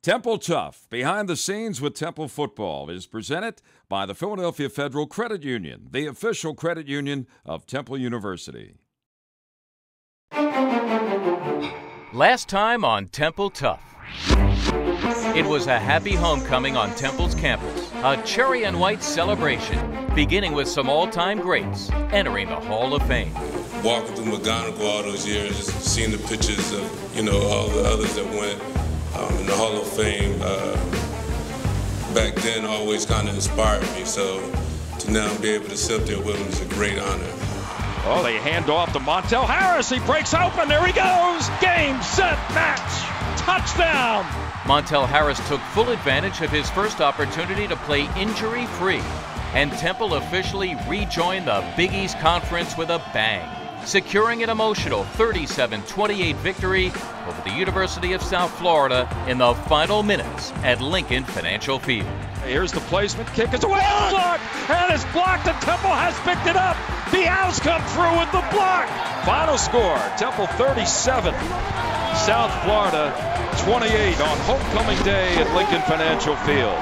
Temple TUFF, Behind the Scenes with Temple Football, is presented by the Philadelphia Federal Credit Union, the official credit union of Temple University. Last time on Temple TUFF. It was a happy homecoming on Temple's campus, a cherry and white celebration, beginning with some all-time greats entering the Hall of Fame. Walking through McGonigal all those years, just seeing the pictures of, all the others that went in the Hall of Fame back then always kind of inspired me. So to now be able to sit there with them is a great honor. Oh, they hand off to Montel Harris. He breaks open. There he goes. Game, set, match. Touchdown. Montel Harris took full advantage of his first opportunity to play injury-free, and Temple officially rejoined the Big East Conference with a bang, securing an emotional 37-28 victory over the University of South Florida in the final minutes at Lincoln Financial Field. Here's the placement. Kick is away. Blocked, and it's blocked, and Temple has picked it up. The Owls come through with the block. Final score, Temple 37, South Florida 28 on homecoming day at Lincoln Financial Field.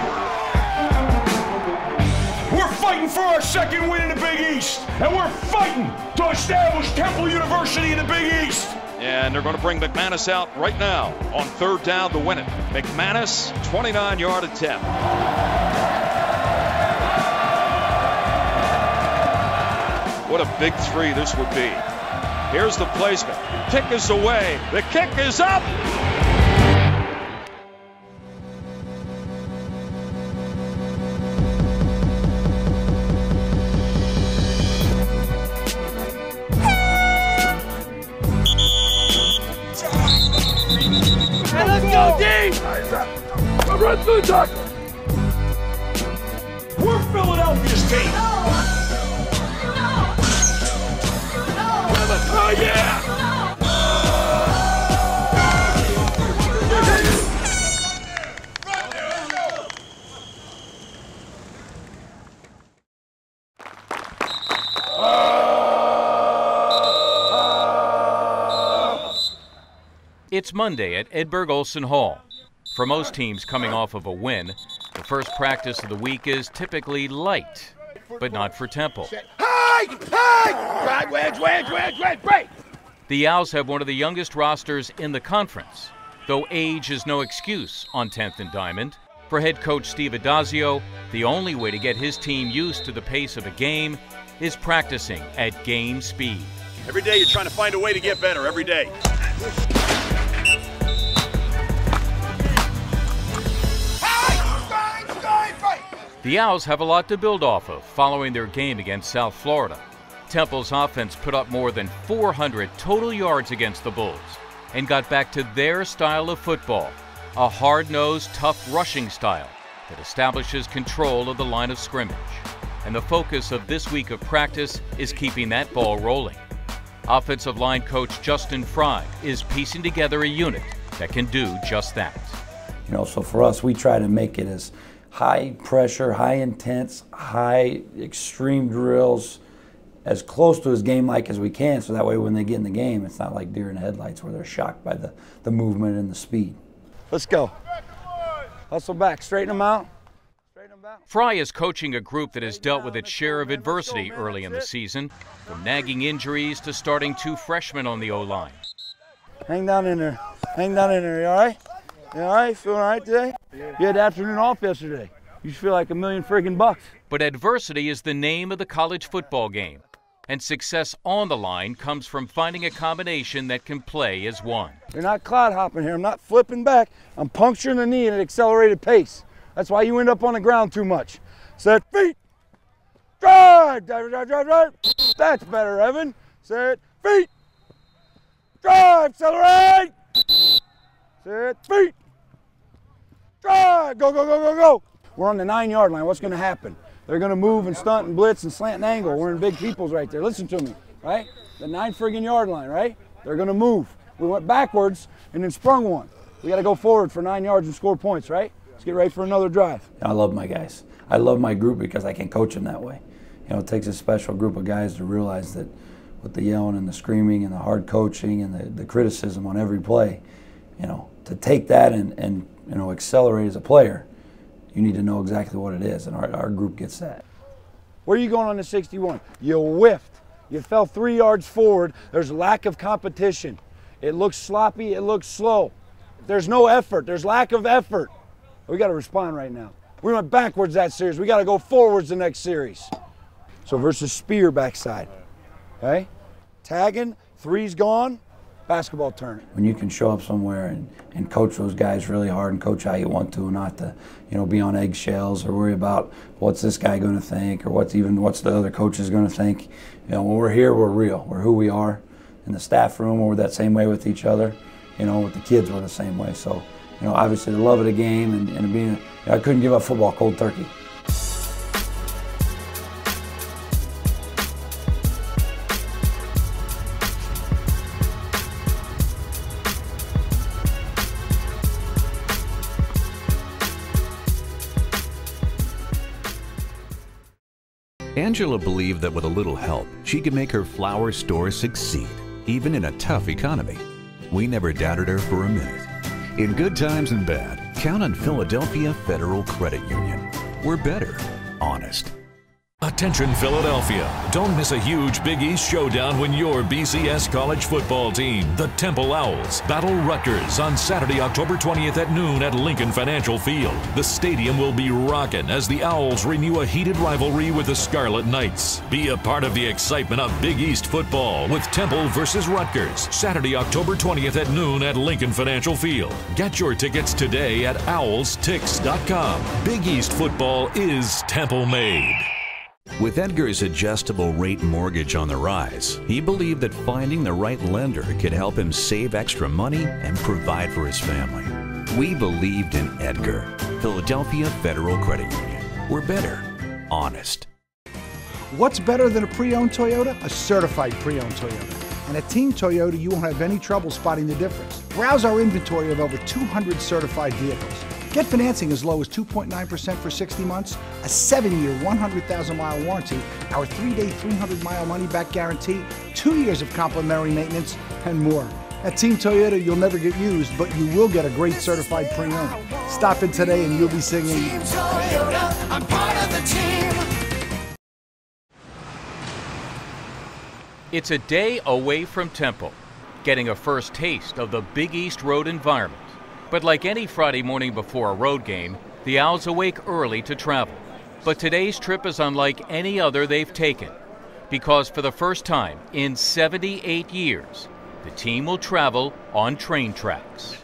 We're fighting for our second win in the Big East, and we're fighting to establish Temple University in the Big East. And they're going to bring McManus out right now on third down to win it. McManus, 29-yard attempt. What a big three this would be. Here's the placement. Kick is away. The kick is up. Let's go, D! Run through the tackle. We're Philadelphia's team. Oh, yeah! It's Monday at Edberg Olson Hall. For most teams coming off of a win, the first practice of the week is typically light, but not for Temple. Wedge, break! The Owls have one of the youngest rosters in the conference, though age is no excuse on 10th and Diamond. For head coach Steve Adazio, the only way to get his team used to the pace of a game is practicing at game speed. Every day you're trying to find a way to get better, every day. The Owls have a lot to build off of following their game against South Florida. Temple's offense put up more than 400 total yards against the Bulls and got back to their style of football, a hard-nosed, tough rushing style that establishes control of the line of scrimmage. And the focus of this week of practice is keeping that ball rolling. Offensive line coach Justin Fry is piecing together a unit that can do just that. So for us, we try to make it as high pressure, high intense, high extreme drills, as close to as game-like as we can, so that way when they get in the game, it's not like deer in the headlights where they're shocked by the movement and the speed. Let's go. Hustle back, straighten them out. Fry is coaching a group that has dealt with its share of adversity early in the season, from nagging injuries to starting 2 freshmen on the O-line. Hang down in there. You all right? You all right? Feeling all right today? You had the afternoon off yesterday. You feel like $1,000,000 friggin' bucks. But adversity is the name of the college football game, and success on the line comes from finding a combination that can play as one. You're not clod hopping here. I'm not flipping back. I'm puncturing the knee at an accelerated pace. That's why you end up on the ground too much. Set feet. Drive. Drive. That's better, Evan. Set feet. Drive. Accelerate. Set feet. Drive. Go. We're on the 9-yard line. What's going to happen? They're going to move and stunt and blitz and slant and angle. We're in big peoples right there. Listen to me, right? The 9-friggin-yard line, right? They're going to move. We went backwards and then sprung one. We got to go forward for 9 yards and score points, right? Let's get ready for another drive. I love my guys. I love my group because I can coach them that way. It takes a special group of guys to realize that with the yelling and the screaming and the hard coaching and the criticism on every play, to take that and accelerate as a player, you need to know exactly what it is, and our group gets that. Where are you going on the 61? You whiffed. You fell 3 yards forward. There's lack of competition. It looks sloppy. It looks slow. There's no effort. There's lack of effort. We got to respond right now. We went backwards that series. We got to go forwards the next series. So versus Spear backside. Okay? Tagging, 3's gone, basketball tournament. When you can show up somewhere and coach those guys really hard and coach how you want to, and not to, be on eggshells or worry about what's this guy going to think or what's the other coaches going to think. When we're here, we're real. We're who we are. In the staff room, we're that same way with each other. With the kids, we're the same way. So, obviously the love of the game and being, I couldn't give up football cold turkey. Angela believed that with a little help, she could make her flower store succeed, even in a tough economy. We never doubted her for a minute. In good times and bad, count on Philadelphia Federal Credit Union. We're better, honest. Attention Philadelphia, don't miss a huge Big East showdown when your BCS college football team, the Temple Owls, battle Rutgers on Saturday, October 20th at noon at Lincoln Financial Field. The stadium will be rocking as the Owls renew a heated rivalry with the Scarlet Knights. Be a part of the excitement of Big East football with Temple versus Rutgers, Saturday, October 20th at noon at Lincoln Financial Field. Get your tickets today at owlstix.com. Big East football is Temple made. With Edgar's adjustable rate mortgage on the rise, he believed that finding the right lender could help him save extra money and provide for his family. We believed in Edgar. Philadelphia Federal Credit Union. We're better, honest. What's better than a pre-owned Toyota? A certified pre-owned Toyota. And at Team Toyota, you won't have any trouble spotting the difference. Browse our inventory of over 200 certified vehicles. Get financing as low as 2.9% for 60 months, a 7-year, 100,000-mile warranty, our 3-day, 300-mile money-back guarantee, 2 years of complimentary maintenance, and more. At Team Toyota, you'll never get used, but you will get a great certified pre-owned. Stop in today and you'll be singing, Team Toyota, I'm part of the team. It's a day away from Temple, getting a first taste of the Big East road environment. But like any Friday morning before a road game, the Owls awake early to travel. But today's trip is unlike any other they've taken, because for the first time in 78 years, the team will travel on train tracks.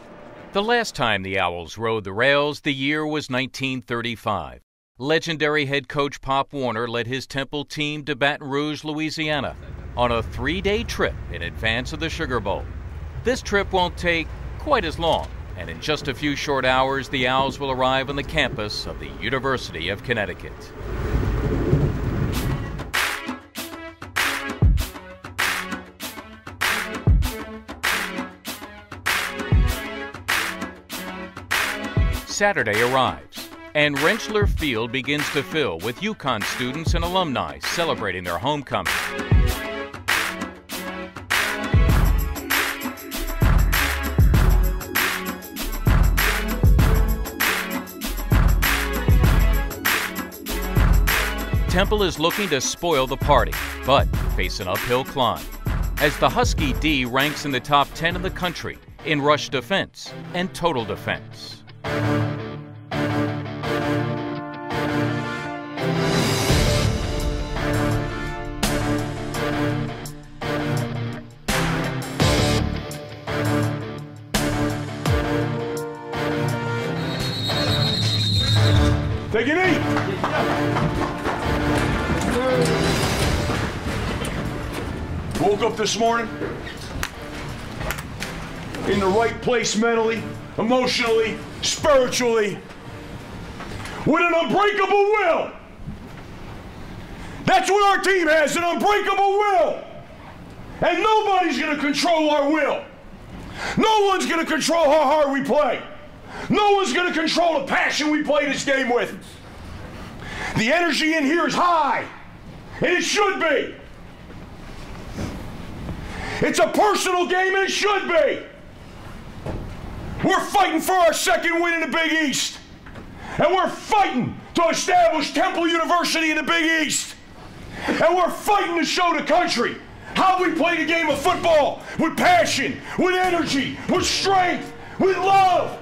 The last time the Owls rode the rails, the year was 1935. Legendary head coach Pop Warner led his Temple team to Baton Rouge, Louisiana, on a 3-day trip in advance of the Sugar Bowl. This trip won't take quite as long, and in just a few short hours, the Owls will arrive on the campus of the University of Connecticut. Saturday arrives, and Rentschler Field begins to fill with UConn students and alumni celebrating their homecoming. Temple is looking to spoil the party, but face an uphill climb, as the Husky D ranks in the top 10 in the country in rush defense and total defense. Take it easy. Woke up this morning in the right place mentally, emotionally, spiritually, with an unbreakable will. That's what our team has, an unbreakable will. And nobody's going to control our will. No one's going to control how hard we play. No one's going to control the passion we play this game with. The energy in here is high, and it should be. It's a personal game, and it should be. We're fighting for our second win in the Big East. And we're fighting to establish Temple University in the Big East. And we're fighting to show the country how we play the game of football with passion, with energy, with strength, with love.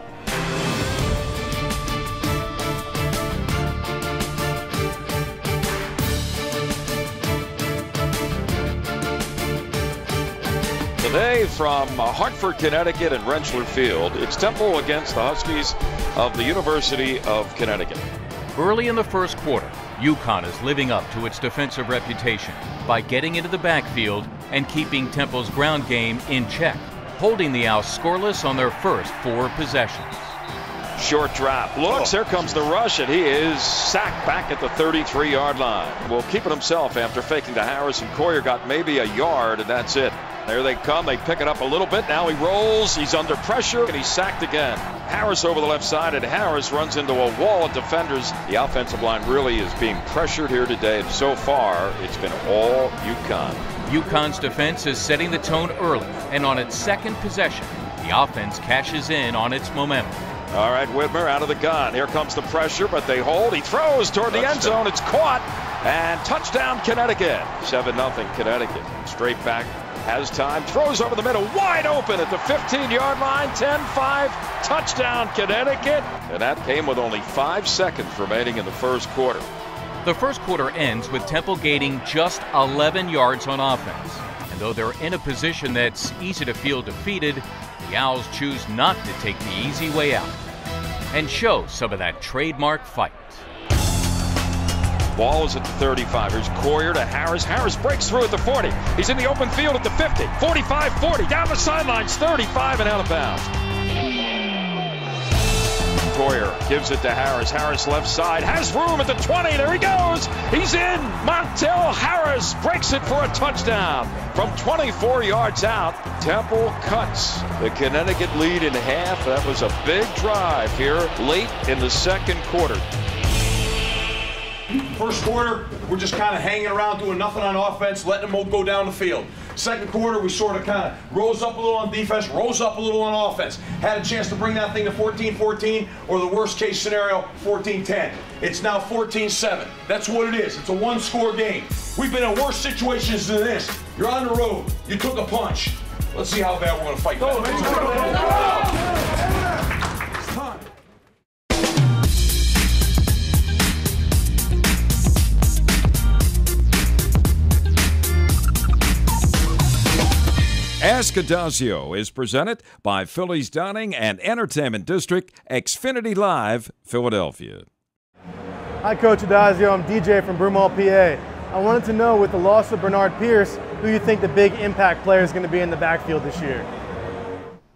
Today from Hartford, Connecticut and Rentschler Field, it's Temple against the Huskies of the University of Connecticut. Early in the first quarter, UConn is living up to its defensive reputation by getting into the backfield and keeping Temple's ground game in check, holding the Owls scoreless on their first 4 possessions. Short drop, looks, here comes the rush, and he is sacked back at the 33-yard line. Will keep it himself after faking to Harris, and Coyer got maybe a yard, and that's it. There they come, they pick it up a little bit, now he rolls, he's under pressure, and he's sacked again. Harris over the left side, and Harris runs into a wall of defenders. The offensive line really is being pressured here today, and so far, it's been all UConn. UConn's defense is setting the tone early, and on its second possession, the offense cashes in on its momentum. All right, Whitmer out of the gun. Here comes the pressure, but they hold. He throws toward the end zone. It's caught, and touchdown Connecticut. 7-0 Connecticut. Straight back, has time, throws over the middle, wide open at the 15-yard line. 10-5, touchdown Connecticut. And that came with only 5 seconds remaining in the first quarter. The first quarter ends with Temple gaining just 11 yards on offense. And though they're in a position that's easy to feel defeated, the Owls choose not to take the easy way out and show some of that trademark fight. Ball is at the 35. Here's Coyer to Harris. Harris breaks through at the 40. He's in the open field at the 50. 45, 40, down the sidelines, 35 and out of bounds. Coyer gives it to Harris. Harris left side, has room at the 20. There he goes. He's in. Montel Harris breaks it for a touchdown. From 24 yards out, Temple cuts the Connecticut lead in half. That was a big drive here late in the second quarter. First quarter, we're just kind of hanging around doing nothing on offense, letting them go down the field. Second quarter, we sort of kind of rose up a little on defense, rose up a little on offense. Had a chance to bring that thing to 14-14, or the worst case scenario, 14-10. It's now 14-7. That's what it is. It's a one-score game. We've been in worse situations than this. You're on the road. You took a punch. Let's see how bad we're going to fight back. Ask Adazio is presented by Phillies Dining and Entertainment District, Xfinity Live, Philadelphia. Hi, Coach Adazio. I'm DJ from Broomall, PA. I wanted to know, with the loss of Bernard Pierce, who you think the big impact player is going to be in the backfield this year?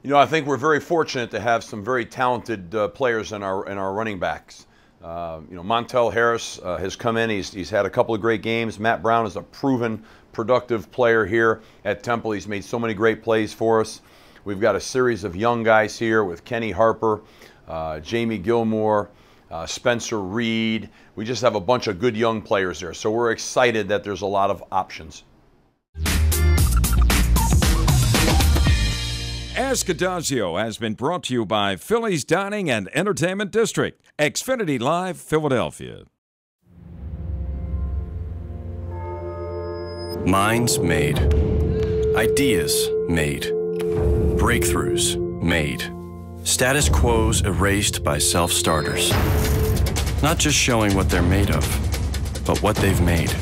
You know, I think we're very fortunate to have some very talented players in our running backs. You know, Montel Harris has come in. He's had a couple of great games. Matt Brown is a proven, productive player here at Temple. He's made so many great plays for us. We've got a series of young guys here with Kenny Harper, Jamie Gilmore, Spencer Reed. We just have a bunch of good young players there. So we're excited that there's a lot of options. Ask Adazio has been brought to you by Phillies Dining and Entertainment District, Xfinity Live, Philadelphia. Minds made. Ideas made. Breakthroughs made. Status quos erased by self-starters. Not just showing what they're made of, but what they've made.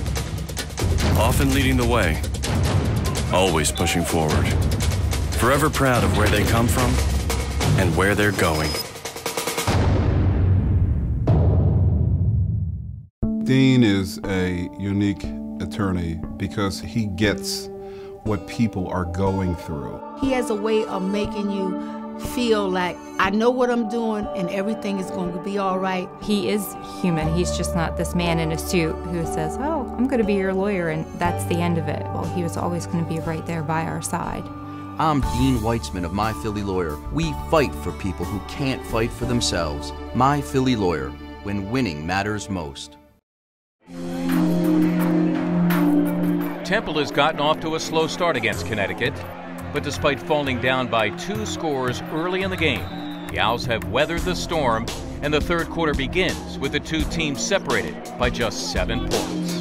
Often leading the way. Always pushing forward. Forever proud of where they come from and where they're going. Dean is a unique attorney because he gets what people are going through. He has a way of making you feel like, I know what I'm doing and everything is going to be all right. He is human. He's just not this man in a suit who says, oh, I'm going to be your lawyer, and that's the end of it. Well, he was always going to be right there by our side. I'm Dean Weitzman of My Philly Lawyer. We fight for people who can't fight for themselves. My Philly Lawyer, when winning matters most. Temple has gotten off to a slow start against Connecticut, but despite falling down by 2 scores early in the game, The Owls have weathered the storm, and the third quarter begins with the two teams separated by just 7 points.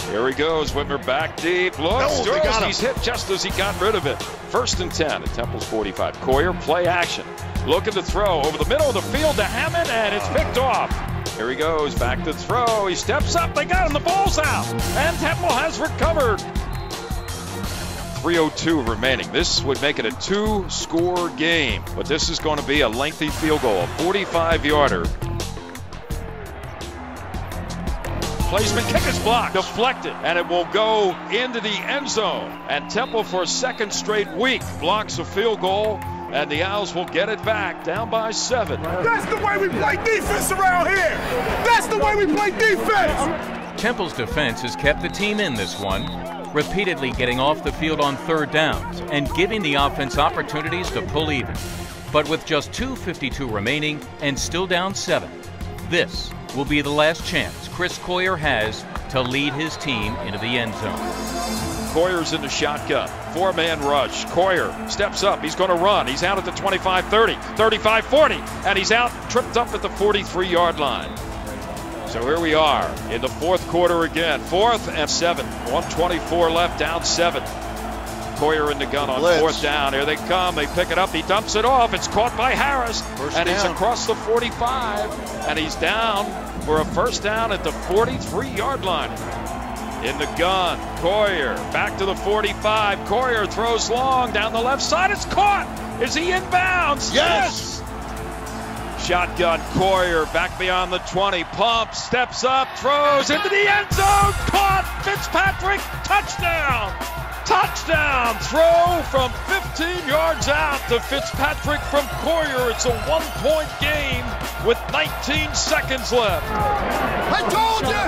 Here he goes, Whitmer back deep, looks, throws, he's hit just as he got rid of it. 1st and 10 at Temple's 45. Coyer, play action. Look at the throw over the middle of the field to Hammond, and it's picked off. Here he goes, back to throw, he steps up, they got him, the ball's out, and Temple has recovered. 3:02 remaining. This would make it a 2-score game, but this is going to be a lengthy field goal, a 45-yarder. Placement, kick is blocked, deflected, and it will go into the end zone. And Temple, for a second straight week, blocks a field goal, and the Owls will get it back, down by 7. That's the way we play defense around here. That's the way we play defense. Temple's defense has kept the team in this one, repeatedly getting off the field on 3rd downs and giving the offense opportunities to pull even. But with just 2:52 remaining and still down 7, this will be the last chance Chris Coyer has to lead his team into the end zone. Coyer's in the shotgun, 4-man rush. Coyer steps up, he's going to run. He's out at the 25-30, 35-40, and he's out, tripped up at the 43-yard line. So here we are in the 4th quarter again, 4th and 7, 1:24 left, down 7. Coyer in the gun on 4th down. Here they come. They pick it up. He dumps it off. It's caught by Harris. He's across the 45. And he's down for a 1st down at the 43-yard line. In the gun, Coyer back to the 45. Coyer throws long down the left side. It's caught. Is he inbounds? Yes. Shotgun, Coyer back beyond the 20. Pumps, steps up, throws into the end zone. Caught. Fitzpatrick, touchdown. Touchdown throw from 15 yards out to Fitzpatrick from Coyer. It's a 1-point game with 19 seconds left. I told you!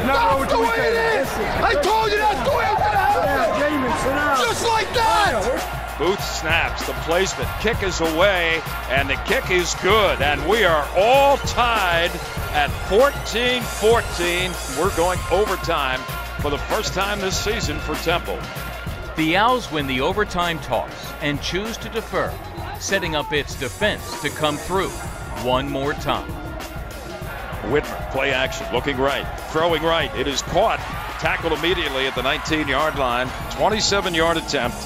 That's the way it is! I told you that's the way it's gonna happen! Just like that! Booth snaps, the placement, kick is away, and the kick is good. And we are all tied at 14-14. We're going overtime for the first time this season for Temple. The Owls win the overtime toss and choose to defer, setting up its defense to come through one more time. Whitmer, play action, looking right, throwing right. It is caught, tackled immediately at the 19-yard line. 27-yard attempt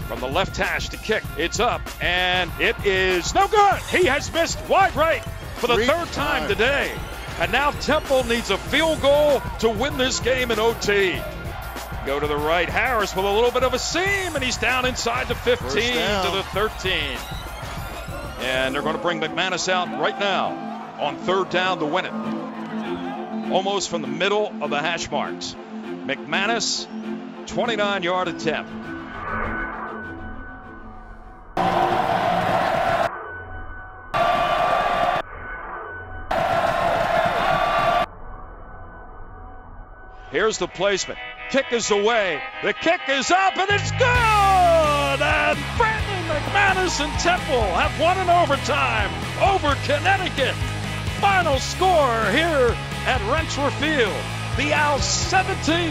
from the left hash to kick. It's up, and it is no good. He has missed wide right for the 3rd time today. And now Temple needs a field goal to win this game in OT. Go to the right, Harris with a little bit of a seam, and he's down inside the 15 to the 13. And they're going to bring McManus out right now on 3rd down to win it. Almost from the middle of the hash marks. McManus, 29-yard attempt. Here's the placement. Kick is away. The kick is up, and it's good! And Brandon McManus and Temple have won in overtime over Connecticut. Final score here at Rentschler Field. The Owls 17,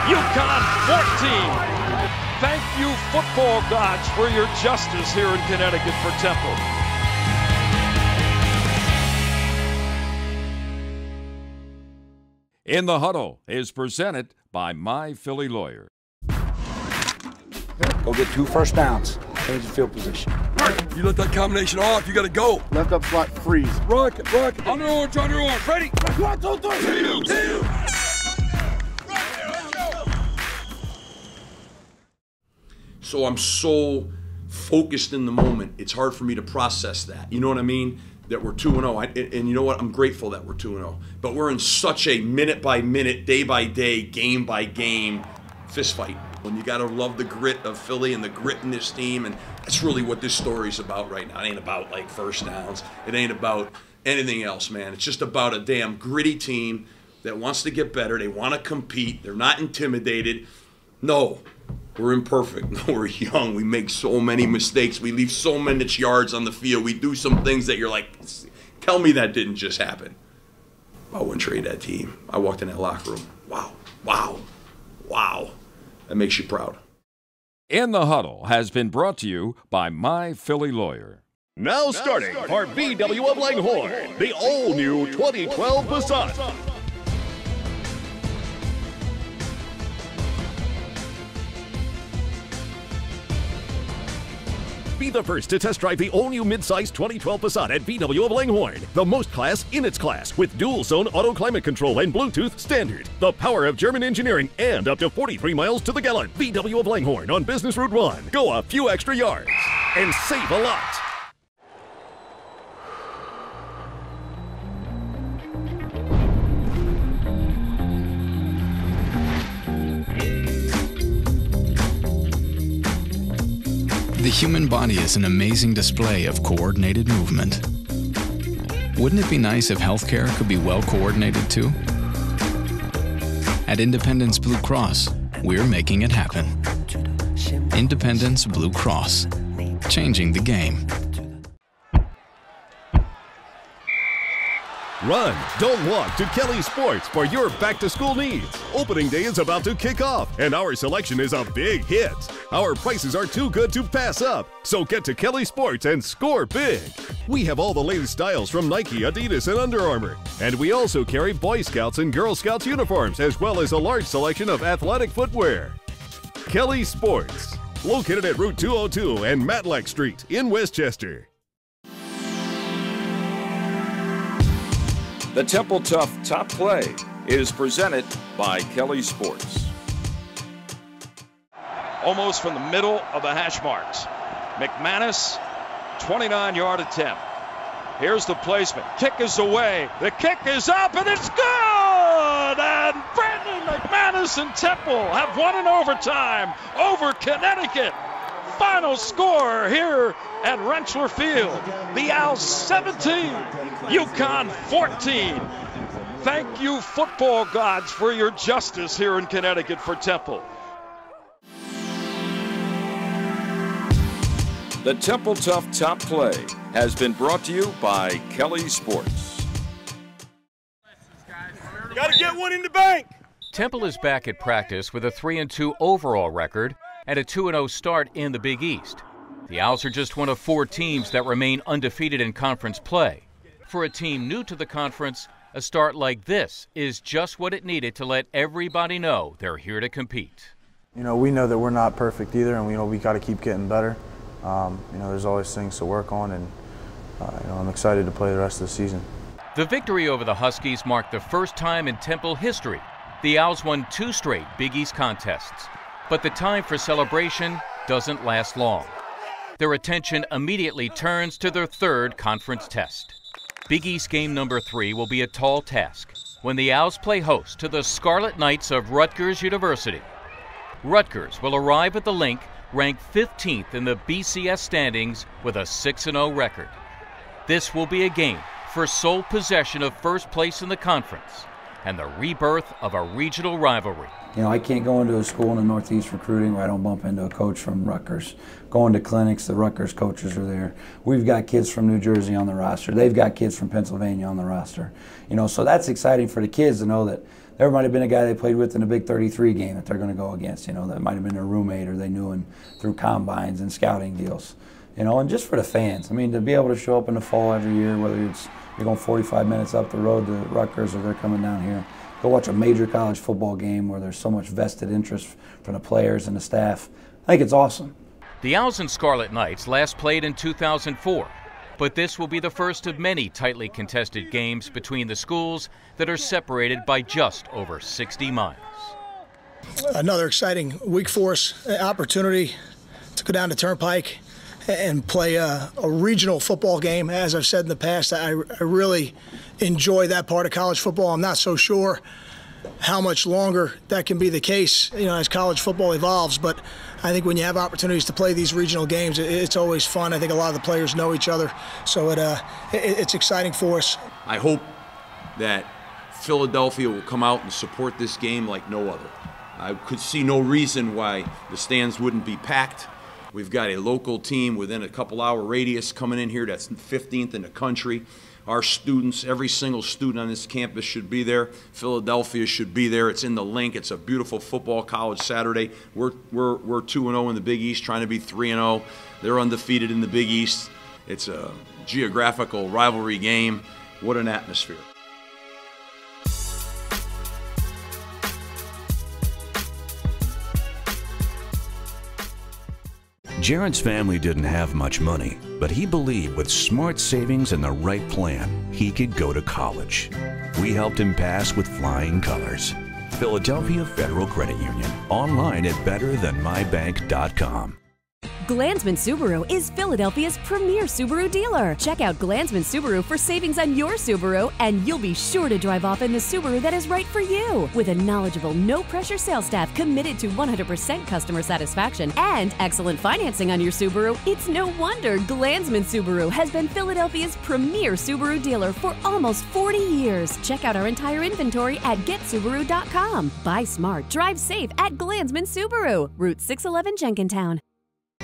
UConn 14. Thank you, football gods, for your justice here in Connecticut for Temple. In the Huddle is presented by My Philly Lawyer. Go get 2 first downs. Change the field position. You let that combination off, you gotta go. Left up slot, freeze. Rock, under orange, ready? 1, 2, 3. So I'm so focused in the moment, it's hard for me to process that. You know what I mean? That we're 2-0, and you know what? I'm grateful that we're 2-0. But we're in such a minute-by-minute, day-by-day, game-by-game fist fight. When you gotta love the grit of Philly and the grit in this team, and that's really what this story's about right now. It ain't about like first downs. It ain't about anything else, man. It's just about a damn gritty team that wants to get better. They want to compete. They're not intimidated. No, we're imperfect. No, we're young. We make so many mistakes. We leave so many yards on the field. We do some things that you're like, tell me that didn't just happen. I wouldn't trade that team. I walked in that locker room. Wow, wow, wow. That makes you proud. In the Huddle has been brought to you by My Philly Lawyer. Now starting for VW of Langhorne, the all-new 2012 Passat. Be the first to test drive the all-new mid-size 2012 Passat at VW of Langhorne. The most class in its class with dual-zone auto climate control and Bluetooth standard. The power of German engineering and up to 43 miles to the gallon. VW of Langhorne on Business Route 1. Go a few extra yards and save a lot. The human body is an amazing display of coordinated movement. Wouldn't it be nice if healthcare could be well coordinated too? At Independence Blue Cross, we're making it happen. Independence Blue Cross, changing the game. Run, don't walk to Kelly Sports for your back-to-school needs. Opening day is about to kick off, and our selection is a big hit. Our prices are too good to pass up, so get to Kelly Sports and score big. We have all the latest styles from Nike, Adidas, and Under Armour. And we also carry Boy Scouts and Girl Scouts uniforms, as well as a large selection of athletic footwear. Kelly Sports, located at Route 202 and Matlack Street in Westchester. The Temple TUFF Top Play is presented by Kelly Sports. Almost from the middle of the hash marks. McManus, 29-yard attempt. Here's the placement. Kick is away. The kick is up, and it's good! And Brandon McManus and Temple have won in overtime over Connecticut. Final score here at Rentschler Field. The Owls 17, UConn 14. Thank you, football gods, for your justice here in Connecticut for Temple. The Temple TUFF Top Play has been brought to you by Kelly Sports. You gotta get one in the bank. Temple is back at practice with a 3-2 overall record and a 2-0 start in the Big East. The Owls are just one of 4 teams that remain undefeated in conference play. For a team new to the conference, a start like this is just what it needed to let everybody know they're here to compete. You know, we know that we're not perfect either, and we got to keep getting better. There's always things to work on, and I'm excited to play the rest of the season. The victory over the Huskies marked the first time in Temple history the Owls won 2 straight Big East contests. But the time for celebration doesn't last long. Their attention immediately turns to their 3rd conference test. Big East game number 3 will be a tall task when the Owls play host to the Scarlet Knights of Rutgers University. Rutgers will arrive at the Link ranked 15th in the BCS standings with a 6-0 record. This will be a game for sole possession of first place in the conference and the rebirth of a regional rivalry. You know, I can't go into a school in the Northeast recruiting where I don't bump into a coach from Rutgers. Going to clinics, the Rutgers coaches are there. We've got kids from New Jersey on the roster. They've got kids from Pennsylvania on the roster. You know, so that's exciting for the kids to know that there might have been a guy they played with in a Big 33 game that they're going to go against. You know, that might have been their roommate or they knew him through combines and scouting deals. You know, and just for the fans. I mean, to be able to show up in the fall every year, whether it's you're going 45 minutes up the road to Rutgers or they're coming down here, go watch a major college football game where there's so much vested interest from the players and the staff. I think it's awesome. The Owls and Scarlet Knights last played in 2004, but this will be the first of many tightly contested games between the schools that are separated by just over 60 miles. Another exciting week for us, opportunity to go down to Turnpike and play a regional football game. As I've said in the past, I really enjoy that part of college football. I'm not so sure how much longer that can be the case, you know, as college football evolves. But I think when you have opportunities to play these regional games, it's always fun. I think a lot of the players know each other, so it's exciting for us. I hope that Philadelphia will come out and support this game like no other. I could see no reason why the stands wouldn't be packed. We've got a local team within a couple-hour radius coming in here that's 15th in the country. our students, every single student on this campus should be there. Philadelphia should be there. It's in the link. It's a beautiful football college Saturday. We're 2-0 in the Big East, trying to be 3-0. They're undefeated in the Big East. It's a geographical rivalry game. What an atmosphere. Jared's family didn't have much money, but he believed with smart savings and the right plan, he could go to college. We helped him pass with flying colors. Philadelphia Federal Credit Union. Online at betterthanmybank.com. Glansman Subaru is Philadelphia's premier Subaru dealer. Check out Glansman Subaru for savings on your Subaru, and you'll be sure to drive off in the Subaru that is right for you. With a knowledgeable, no-pressure sales staff committed to 100% customer satisfaction and excellent financing on your Subaru, it's no wonder Glansman Subaru has been Philadelphia's premier Subaru dealer for almost 40 years. Check out our entire inventory at getsubaru.com. Buy smart, drive safe at Glansman Subaru, Route 611 Jenkintown.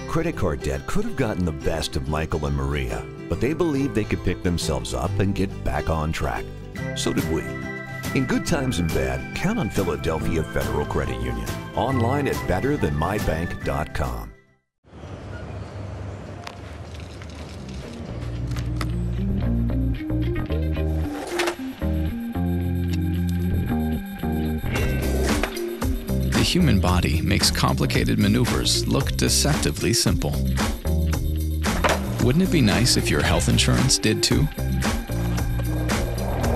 Credit card debt could have gotten the best of Michael and Maria, but they believed they could pick themselves up and get back on track. So did we. In good times and bad, count on Philadelphia Federal Credit Union. Online at betterthanmybank.com. The human body makes complicated maneuvers look deceptively simple. Wouldn't it be nice if your health insurance did too?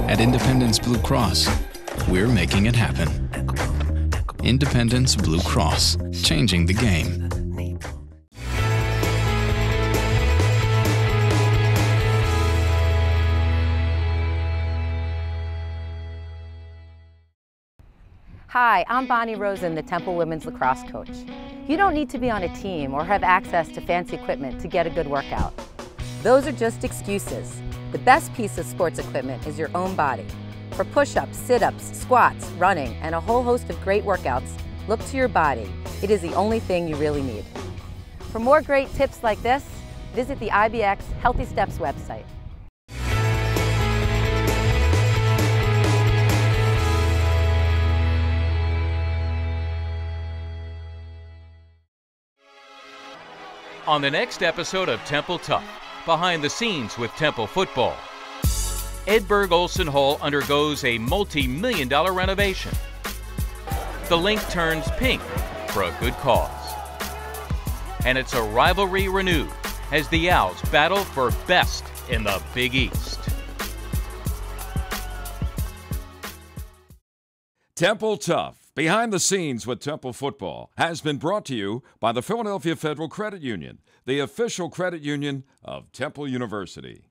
At Independence Blue Cross, we're making it happen. Independence Blue Cross, changing the game. Hi, I'm Bonnie Rosen, the Temple Women's Lacrosse coach. You don't need to be on a team or have access to fancy equipment to get a good workout. Those are just excuses. The best piece of sports equipment is your own body. For push-ups, sit-ups, squats, running, and a whole host of great workouts, look to your body. It is the only thing you really need. For more great tips like this, visit the IBX Healthy Steps website. On the next episode of Temple TUFF, behind the scenes with Temple football, Edberg Olson Hall undergoes a multi-million-dollar renovation. The link turns pink for a good cause. And it's a rivalry renewed as the Owls battle for best in the Big East. Temple TUFF, behind the scenes with Temple football, has been brought to you by the Philadelphia Federal Credit Union, the official credit union of Temple University.